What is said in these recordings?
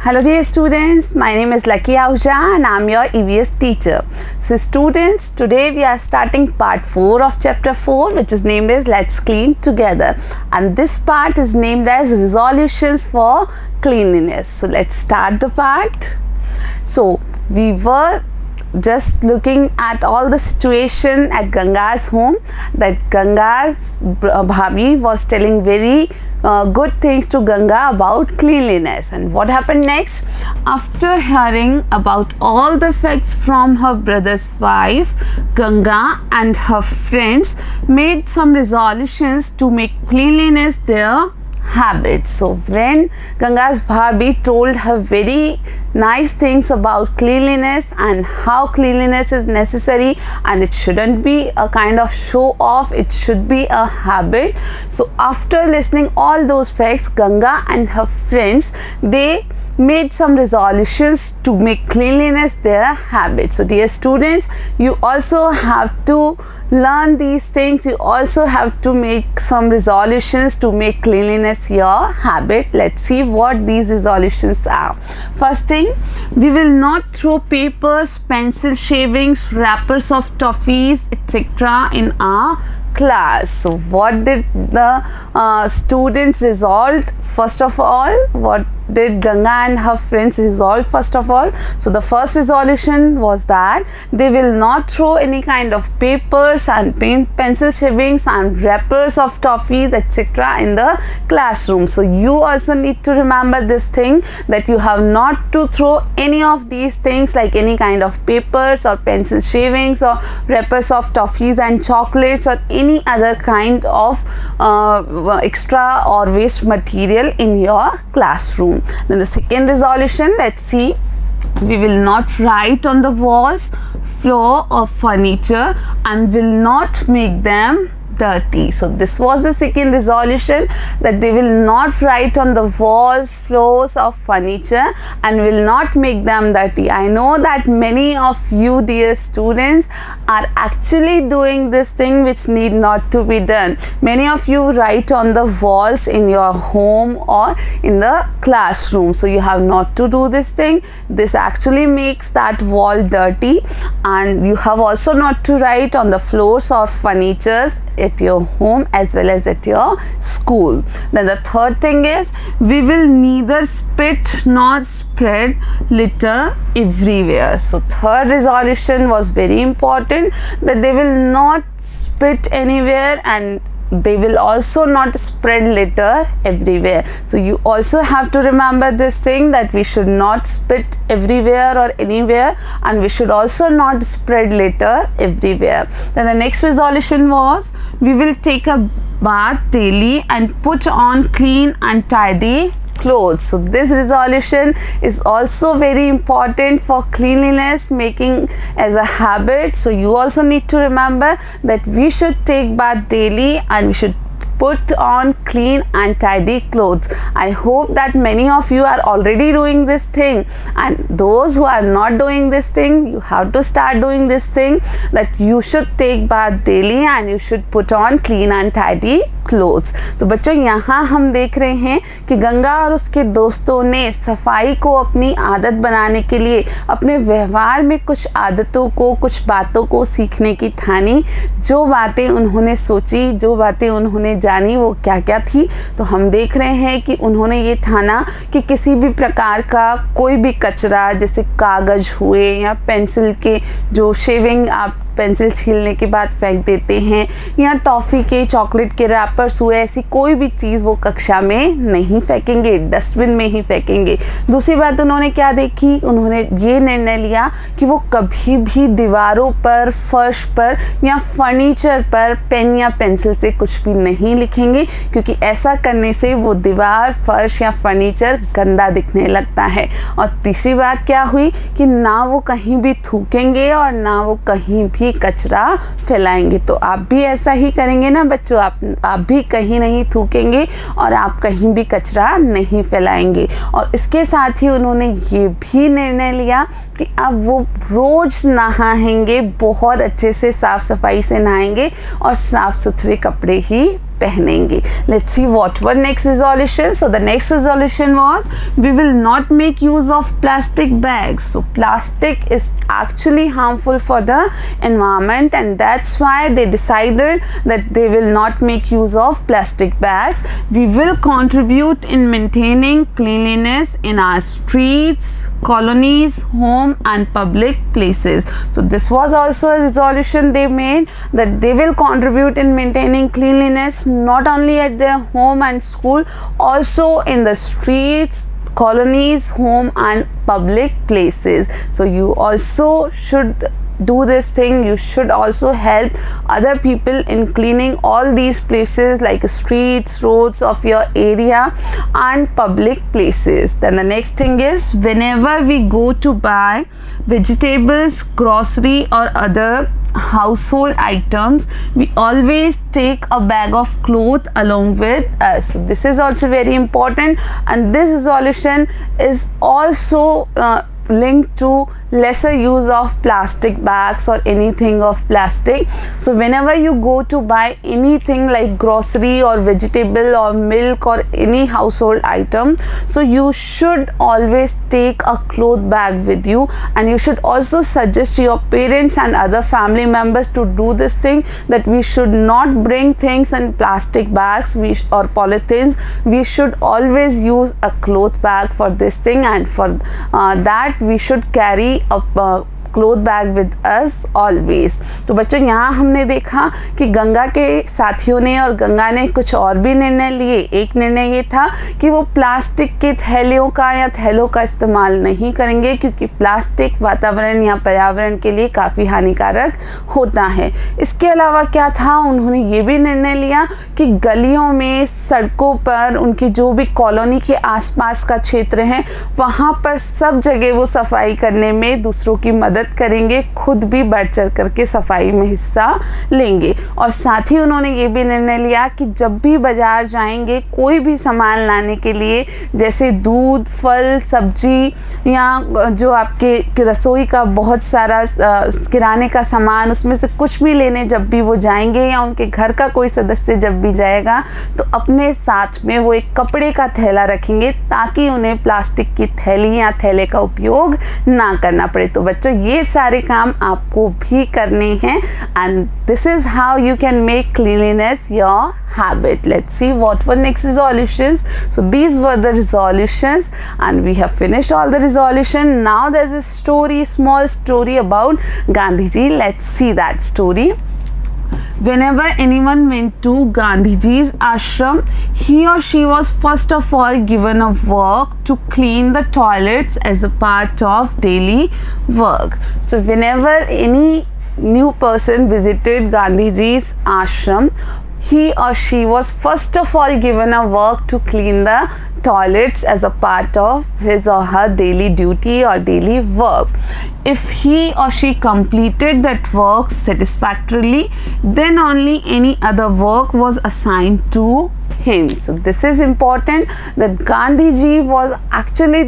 Hello dear students, my name is Lucky Ahuja and I'm your EVS teacher. So students, today we are starting part 4 of chapter 4, which is named as Let's Clean Together, and this part is named as Resolutions for Cleanliness. So let's start the part. So we were just looking at all the situation at Ganga's home, that Ganga's Bhabhi was telling very good things to Ganga about cleanliness. And what happened next? After hearing about all the facts from her brother's wife, Ganga and her friends made some resolutions to make cleanliness their habit. So when Ganga's Bhabhi told her very nice things about cleanliness and how cleanliness is necessary, and it shouldn't be a kind of show off, it should be a habit. So after listening all those facts, Ganga and her friends, they made some resolutions to make cleanliness their habit. So dear students, you also have to learn these things. You also have to make some resolutions to make cleanliness your habit. Let's see what these resolutions are. First thing, we will not throw papers, pencil shavings, wrappers of toffees, etc. in our class. So what did the students resolve? First of all, what did Ganga and her friends resolve first of all? So the first resolution was that they will not throw any kind of papers and pencil shavings and wrappers of toffees, etc. in the classroom. So you also need to remember this thing, that you have not to throw any of these things like any kind of papers or pencil shavings or wrappers of toffees and chocolates or any other kind of extra or waste material in your classroom. Then the second resolution, let's see. We will not write on the walls, floor or furniture and will not make them dirty. So this was the second resolution, that they will not write on the walls, floors of furniture and will not make them dirty. I know that many of you dear students are actually doing this thing which need not to be done. Many of you write on the walls in your home or in the classroom. So you have not to do this thing. This actually makes that wall dirty. And you have also not to write on the floors or furnitures at your home as well as at your school. Then the third thing is, we will neither spit nor spread litter everywhere. So third resolution was very important, that they will not spit anywhere and they will also not spread litter everywhere. So you also have to remember this thing, that we should not spit everywhere or anywhere and we should also not spread litter everywhere. Then the next resolution was, we will take a bath daily and put on clean and tidy clothes. So this resolution is also very important for cleanliness, making as a habit. So you also need to remember that we should take bath daily and we should put on clean and tidy clothes. I hope that many of you are already doing this thing, and those who are not doing this thing, you have to start doing this thing, that you should take bath daily and you should put on clean and tidy clothes. तो बच्चों, यहाँ हम देख रहे हैं कि गंगा और उसके दोस्तों ने सफाई को अपनी आदत बनाने के लिए अपने व्यवहार में कुछ आदतों को, कुछ बातों को सीखने की ठानी। जो बातें उन्होंने सोची, जो बातें उन्होंने जानी, वो क्या क्या थी? तो हम देख रहे हैं कि उन्होंने ये ठाना कि किसी भी प्रकार का कोई भी कचरा, जैसे कागज़ हुए या पेंसिल के जो शेविंग आप पेंसिल छीलने के बाद फेंक देते हैं, या टॉफ़ी के, चॉकलेट के रैपर्स हुए, ऐसी कोई भी चीज़ वो कक्षा में नहीं फेंकेंगे, डस्टबिन में ही फेंकेंगे। दूसरी बात उन्होंने क्या देखी? उन्होंने ये निर्णय लिया कि वो कभी भी दीवारों पर, फर्श पर या फर्नीचर पर पेन या पेंसिल से कुछ भी नहीं लिखेंगे, क्योंकि ऐसा करने से वो दीवार, फर्श या फर्नीचर गंदा दिखने लगता है। और तीसरी बात क्या हुई कि ना वो कहीं भी थूकेंगे और ना वो कहीं भी कचरा फैलाएंगे। तो आप भी ऐसा ही करेंगे ना बच्चों? आप भी कहीं नहीं थूकेंगे और आप कहीं भी कचरा नहीं फैलाएंगे। और इसके साथ ही उन्होंने ये भी निर्णय लिया कि अब वो रोज़ नहाएंगे, बहुत अच्छे से साफ़ सफाई से नहाएंगे और साफ़ सुथरे कपड़े ही पहनेंगे. Let's see what were next resolution. So the next resolution was we will not make use of plastic bags. So plastic is actually harmful for the environment, and that's why they decided that they will not make use of plastic bags. We will contribute in maintaining cleanliness in our streets, colonies, home and public places. So this was also a resolution they made, that they will contribute in maintaining cleanliness not only at their home and school, also in the streets, colonies, home and public places. So you also should do this thing. You should also help other people in cleaning all these places like streets, roads of your area and public places. Then the next thing is, whenever we go to buy vegetables, grocery or other household items, we always take a bag of cloth along with us. So this is also very important, and this resolution is also linked to lesser use of plastic bags or anything of plastic. So whenever you go to buy anything like grocery or vegetable or milk or any household item, so you should always take a cloth bag with you, and you should also suggest your parents and other family members to do this thing, that we should not bring things in plastic bags or polythenes. We should always use a cloth bag for this thing, and for that we should carry a cloth bag with us always. तो बच्चों यहाँ हमने देखा कि गंगा के साथियों ने और गंगा ने कुछ और भी निर्णय लिए. एक निर्णय ये था कि वो प्लास्टिक के थैलियों का या थैलों का इस्तेमाल नहीं करेंगे, क्योंकि प्लास्टिक वातावरण या पर्यावरण के लिए काफ़ी हानिकारक होता है. इसके अलावा क्या था, उन्होंने ये भी निर्णय लिया कि गलियों में, सड़कों पर, उनकी जो भी कॉलोनी के आसपास का क्षेत्र है वहाँ पर सब जगह वो सफाई करने में दूसरों की मदद करेंगे, खुद भी बढ़ चढ़ करके सफाई में हिस्सा लेंगे. और साथ ही उन्होंने ये भी निर्णय लिया कि जब भी बाजार जाएंगे कोई भी सामान लाने के लिए, जैसे दूध, फल, सब्जी या जो आपके रसोई का बहुत सारा किराने का सामान, उसमें से कुछ भी लेने जब भी वो जाएंगे या उनके घर का कोई सदस्य जब भी जाएगा, तो अपने साथ में वो एक कपड़े का थैला रखेंगे, ताकि उन्हें प्लास्टिक की थैली या थैले का उपयोग ना करना पड़े. तो बच्चों ये सारे काम आपको भी करने हैं, and this is how you can make cleanliness your habit. Let's see what were next resolutions. So these were the resolutions, and we have finished all the resolution. Now there's a story, small story about Gandhiji. Let's see that story. Whenever anyone went to Gandhiji's ashram, he or she was first of all given a work to clean the toilets as a part of daily work. So whenever any new person visited Gandhiji's ashram, he or she was first of all given a work to clean the toilets as a part of his or her daily duty or daily work. If he or she completed that work satisfactorily, then only any other work was assigned to him. So this is important, that Gandhiji was actually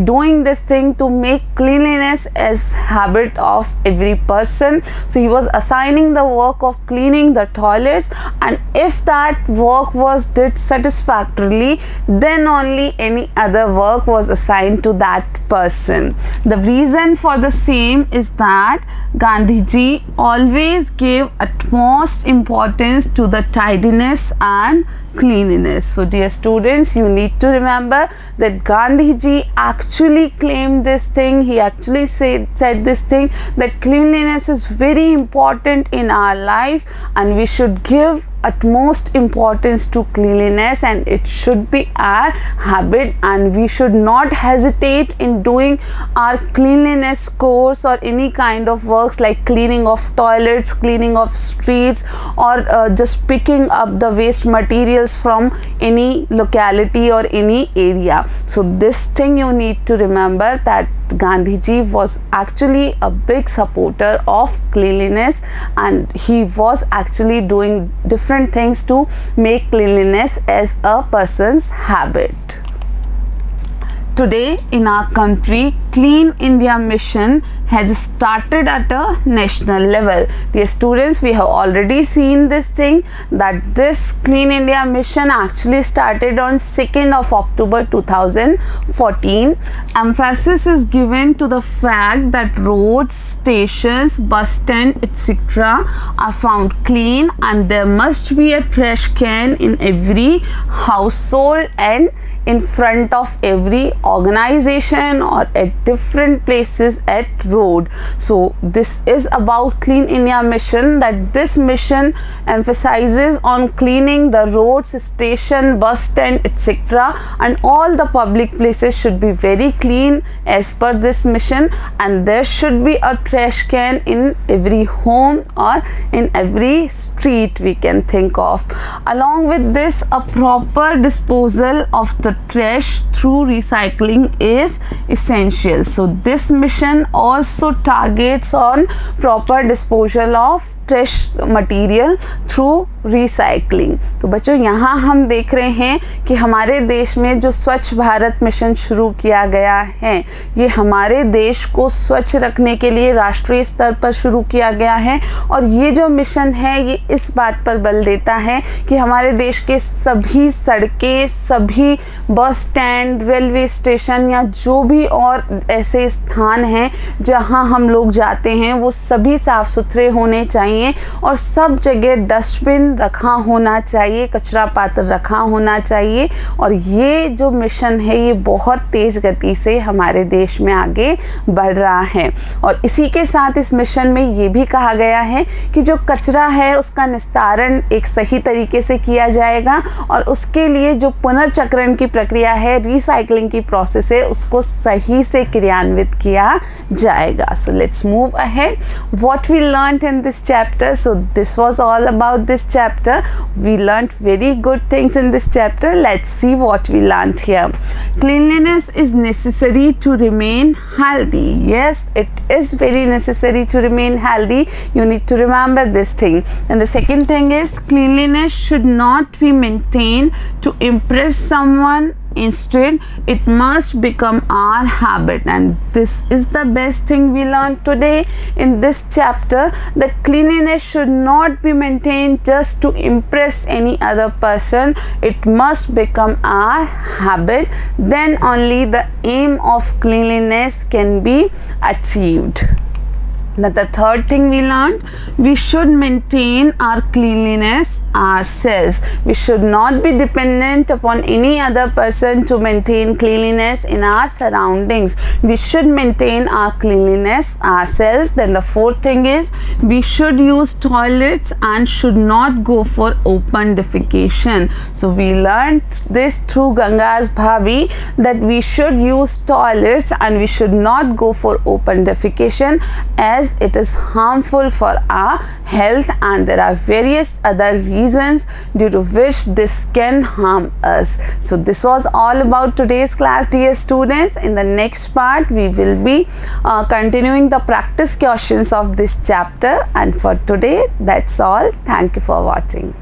doing this thing to make cleanliness as habit of every person. So he was assigning the work of cleaning the toilets, and if that work was did satisfactorily, then only any other work was assigned to that person. The reason for the same is that Gandhiji always gave utmost importance to the tidiness and cleanliness. So dear students, you need to remember that Gandhiji actually claimed this thing. He actually said this thing, that cleanliness is very important in our life, and we should give utmost importance to cleanliness, and it should be our habit, and we should not hesitate in doing our cleanliness course or any kind of works like cleaning of toilets, cleaning of streets, or just picking up the waste materials from any locality or any area. So this thing you need to remember, that Gandhiji was actually a big supporter of cleanliness, and he was actually doing different things to make cleanliness as a person's habit. Today in our country, Clean India Mission has started at a national level. Dear students, we have already seen this thing, that this Clean India Mission actually started on 2nd of October 2014. Emphasis is given to the fact that roads, stations, bus stand, etc. are found clean, and there must be a trash can in every household and in front of every organization or at different places at road. So this is about Clean India Mission, that this mission emphasizes on cleaning the roads, station, bus stand, etc. and all the public places should be very clean as per this mission, and there should be a trash can in every home or in every street we can think of. Along with this, a proper disposal of the trash through recycling is essential. So this mission also targets on proper disposal of trash material through recycling. तो बच्चों, यहाँ हम देख रहे हैं कि हमारे देश में जो स्वच्छ भारत मिशन शुरू किया गया है, ये हमारे देश को स्वच्छ रखने के लिए राष्ट्रीय स्तर पर शुरू किया गया है. और ये जो मिशन है ये इस बात पर बल देता है कि हमारे देश के सभी सड़कें, सभी बस स्टैंड, रेलवे स्टेशन या जो भी और ऐसे स्थान हैं जहाँ हम लोग जाते हैं, वो सभी साफ़ सुथरे होने चाहिए और सब जगह डस्टबिन रखा होना चाहिए, कचरा पात्र रखा होना चाहिए. और ये जो मिशन है ये बहुत तेज़ गति से हमारे देश में आगे बढ़ रहा है. और इसी के साथ इस मिशन में ये भी कहा गया है कि जो कचरा है उसका निस्तारण एक सही तरीके से किया जाएगा और उसके लिए जो पुनर्चक्रण की प्रक्रिया है, रिसाइकलिंग की प्रोसेस है, उसको सही से क्रियान्वित किया जाएगा. So let's move ahead. What we learned in this chapter. So this was all about this chapter. We learned very good things in this chapter. Let's see what we learned here. Cleanliness is necessary to remain healthy. Yes, it is very necessary to remain healthy. You need to remember this thing. And the second thing is, cleanliness should not be maintained to impress someone. Instead, it must become our habit. And this is the best thing we learned today in this chapter, that cleanliness should not be maintained just to impress any other person. It must become our habit. Then only the aim of cleanliness can be achieved. Now the third thing we learned, we should maintain our cleanliness ourselves. We should not be dependent upon any other person to maintain cleanliness in our surroundings. We should maintain our cleanliness ourselves. Then the fourth thing is, we should use toilets and should not go for open defecation. So we learned this through Ganga's Bhabi, that we should use toilets and we should not go for open defecation, as it is harmful for our health, and there are various other reasons due to which this can harm us. So this was all about today's class, dear students. In the next part we will be continuing the practice questions of this chapter, and for today that's all. Thank you for watching.